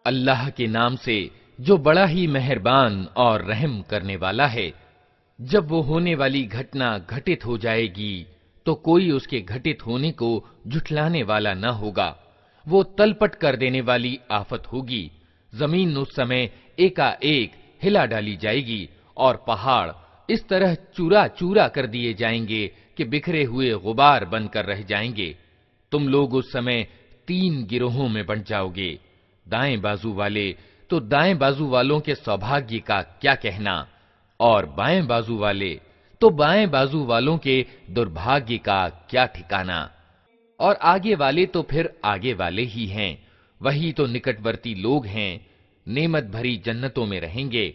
अल्लाह के नाम से जो बड़ा ही मेहरबान और रहम करने वाला है। जब वो होने वाली घटना घटित हो जाएगी तो कोई उसके घटित होने को झुठलाने वाला न होगा। वो तलपट कर देने वाली आफत होगी। जमीन उस समय एकाएक हिला डाली जाएगी और पहाड़ इस तरह चूरा चूरा कर दिए जाएंगे कि बिखरे हुए गुबार बनकर रह जाएंगे। तुम लोग उस समय 3 गिरोहों में बंट जाओगे। दाएं बाजू वाले तो दाएं बाजू वालों के सौभाग्य का क्या कहना, और बाएं बाजू वाले तो बाएं बाजू वालों के दुर्भाग्य का क्या ठिकाना। और आगे वाले तो फिर आगे वाले ही हैं, वही तो निकटवर्ती लोग हैं। नेमत भरी जन्नतों में रहेंगे।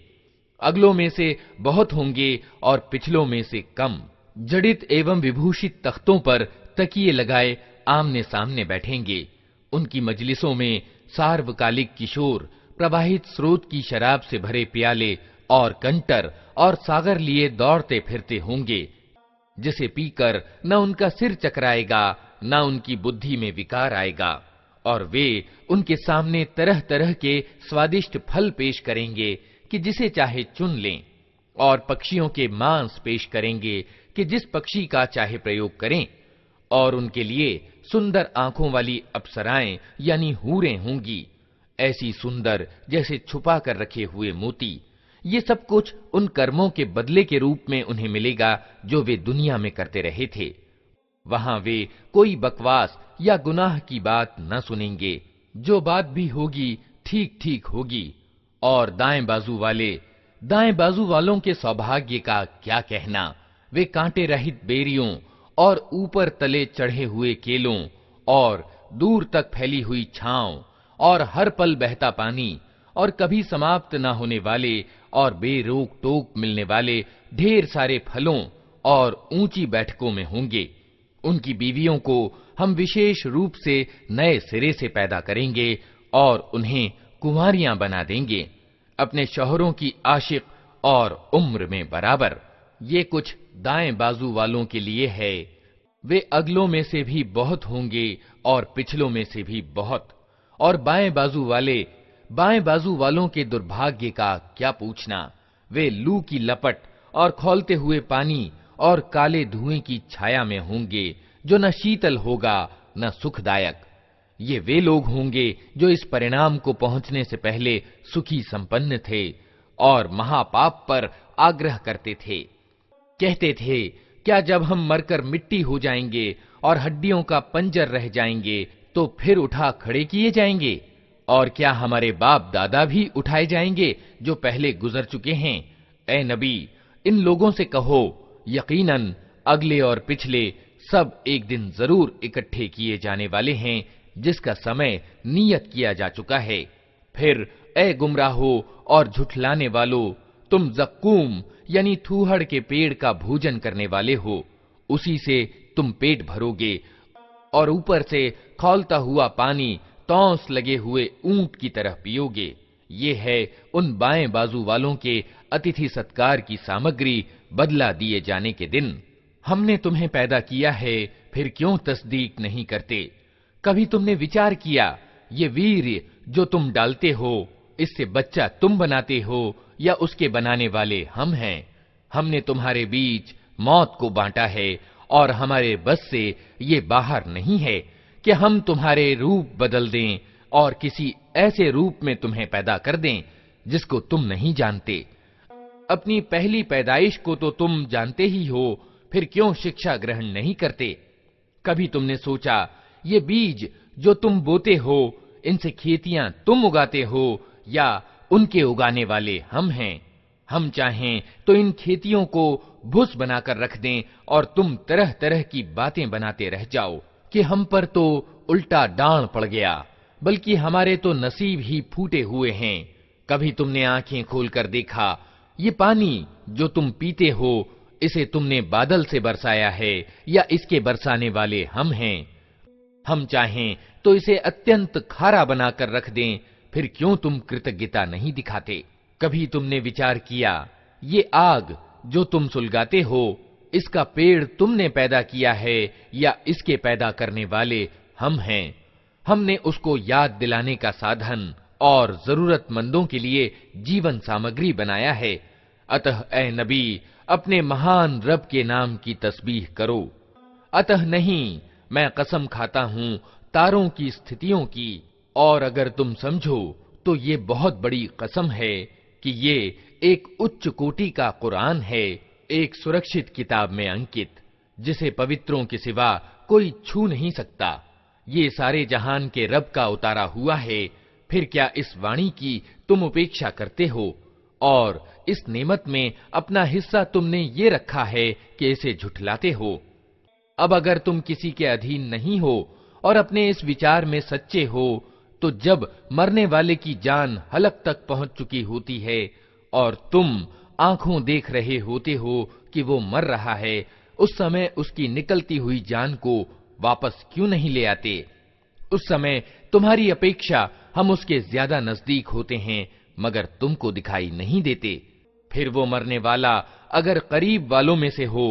अगलों में से बहुत होंगे और पिछलों में से कम। जड़ित एवं विभूषित तख्तों पर तकिए लगाए आमने सामने बैठेंगे। उनकी मजलिसों में सार्वकालिक किशोर प्रवाहित स्रोत की शराब से भरे प्याले और कंटर और सागर लिए दौड़ते फिरते होंगे, जिसे पीकर न उनका सिर चकराएगा न उनकी बुद्धि में विकार आएगा। और वे उनके सामने तरह तरह के स्वादिष्ट फल पेश करेंगे कि जिसे चाहे चुन लें, और पक्षियों के मांस पेश करेंगे कि जिस पक्षी का चाहे प्रयोग करें। और उनके लिए सुंदर आंखों वाली अप्सराएं यानी हूरें होंगी, ऐसी सुंदर जैसे छुपा कर रखे हुए मोती। ये सब कुछ उन कर्मों के बदले के रूप में उन्हें मिलेगा जो वे दुनिया में करते रहे थे। वहां वे कोई बकवास या गुनाह की बात न सुनेंगे। जो बात भी होगी ठीक ठीक होगी। और दाएं बाजू वालों के सौभाग्य का क्या कहना। वे कांटे रहित बेरियों और ऊपर तले चढ़े हुए केलों और दूर तक फैली हुई छांव और हर पल बहता पानी और कभी समाप्त न होने वाले और बेरोक टोक मिलने वाले ढेर सारे फलों और ऊंची बैठकों में होंगे। उनकी बीवियों को हम विशेष रूप से नए सिरे से पैदा करेंगे और उन्हें कुंवारियां बना देंगे, अपने शौहरों की आशिक और उम्र में बराबर। ये कुछ दाएं बाजू वालों के लिए है। वे अगलों में से भी बहुत होंगे और पिछलों में से भी बहुत। और बाएं बाजू वालों के दुर्भाग्य का क्या पूछना। वे लू की लपट और खौलते हुए पानी और काले धुएं की छाया में होंगे, जो न शीतल होगा न सुखदायक। ये वे लोग होंगे जो इस परिणाम को पहुंचने से पहले सुखी संपन्न थे और महापाप पर आग्रह करते थे। कहते थे, क्या जब हम मरकर मिट्टी हो जाएंगे और हड्डियों का पंजर रह जाएंगे तो फिर उठा खड़े किए जाएंगे? और क्या हमारे बाप दादा भी उठाए जाएंगे जो पहले गुजर चुके हैं? ए नबी, इन लोगों से कहो, यकीनन अगले और पिछले सब एक दिन जरूर इकट्ठे किए जाने वाले हैं, जिसका समय नियत किया जा चुका है। फिर ए गुमराहो और झुठलाने वालों, तुम जक्कूम यानी थूहड़ के पेड़ का भोजन करने वाले हो। उसी से तुम पेट भरोगे और ऊपर से खौलता हुआ पानी तौंस लगे हुए ऊंट की तरह पियोगे। ये है उन बाएं बाजू वालों के अतिथि सत्कार की सामग्री बदला दिए जाने के दिन। हमने तुम्हें पैदा किया है, फिर क्यों तस्दीक नहीं करते? कभी तुमने विचार किया, ये वीर्य जो तुम डालते हो, इससे बच्चा तुम बनाते हो या उसके बनाने वाले हम हैं? हमने तुम्हारे बीच मौत को बांटा है और हमारे बस से ये बाहर नहीं है कि हम तुम्हारे रूप बदल दें और किसी ऐसे रूप में तुम्हें पैदा कर दें जिसको तुम नहीं जानते। अपनी पहली पैदाइश को तो तुम जानते ही हो, फिर क्यों शिक्षा ग्रहण नहीं करते? कभी तुमने सोचा, ये बीज जो तुम बोते हो, इनसे खेतियां तुम उगाते हो या उनके उगाने वाले हम हैं? हम चाहें तो इन खेतियों को भूस बनाकर रख दें और तुम तरह तरह की बातें बनाते रह जाओ कि हम पर तो उल्टा डांड पड़ गया, बल्कि हमारे तो नसीब ही फूटे हुए हैं। कभी तुमने आंखें खोलकर देखा, ये पानी जो तुम पीते हो, इसे तुमने बादल से बरसाया है या इसके बरसाने वाले हम हैं? हम चाहें तो इसे अत्यंत खारा बनाकर रख दें, फिर क्यों तुम कृतज्ञता नहीं दिखाते? कभी तुमने विचार किया, ये आग जो तुम सुलगाते हो, इसका पेड़ तुमने पैदा किया है या इसके पैदा करने वाले हम हैं? हमने उसको याद दिलाने का साधन और जरूरतमंदों के लिए जीवन सामग्री बनाया है। अतः ए नबी, अपने महान रब के नाम की तस्बीह करो। अतः नहीं, मैं कसम खाता हूं तारों की स्थितियों की, और अगर तुम समझो तो ये बहुत बड़ी कसम है कि ये एक उच्च कोटि का कुरान है, एक सुरक्षित किताब में अंकित, जिसे पवित्रों के सिवा कोई छू नहीं सकता। ये सारे जहान के रब का उतारा हुआ है। फिर क्या इस वाणी की तुम उपेक्षा करते हो? और इस नेमत में अपना हिस्सा तुमने ये रखा है कि इसे झुठलाते हो। अब अगर तुम किसी के अधीन नहीं हो और अपने इस विचार में सच्चे हो, तो जब मरने वाले की जान हलक तक पहुंच चुकी होती है और तुम आंखों देख रहे होते हो कि वो मर रहा है, उस समय उसकी निकलती हुई जान को वापस क्यों नहीं ले आते? उस समय तुम्हारी अपेक्षा हम उसके ज्यादा नजदीक होते हैं, मगर तुमको दिखाई नहीं देते। फिर वो मरने वाला अगर करीब वालों में से हो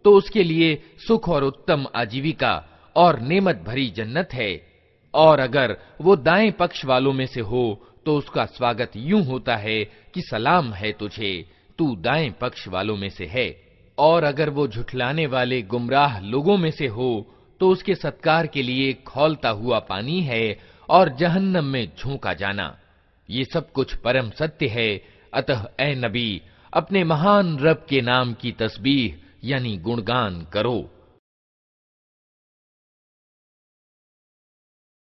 तो उसके लिए सुख और उत्तम आजीविका और नेमत भरी जन्नत है, और अगर वो दाएं पक्ष वालों में से हो तो उसका स्वागत यूं होता है कि सलाम है तुझे, तू दाएं पक्ष वालों में से है। और अगर वो झुठलाने वाले गुमराह लोगों में से हो तो उसके सत्कार के लिए खौलता हुआ पानी है और जहन्नम में झोंका जाना। ये सब कुछ परम सत्य है। अतः ए नबी, अपने महान रब के नाम की तस्बीह यानी गुणगान करो।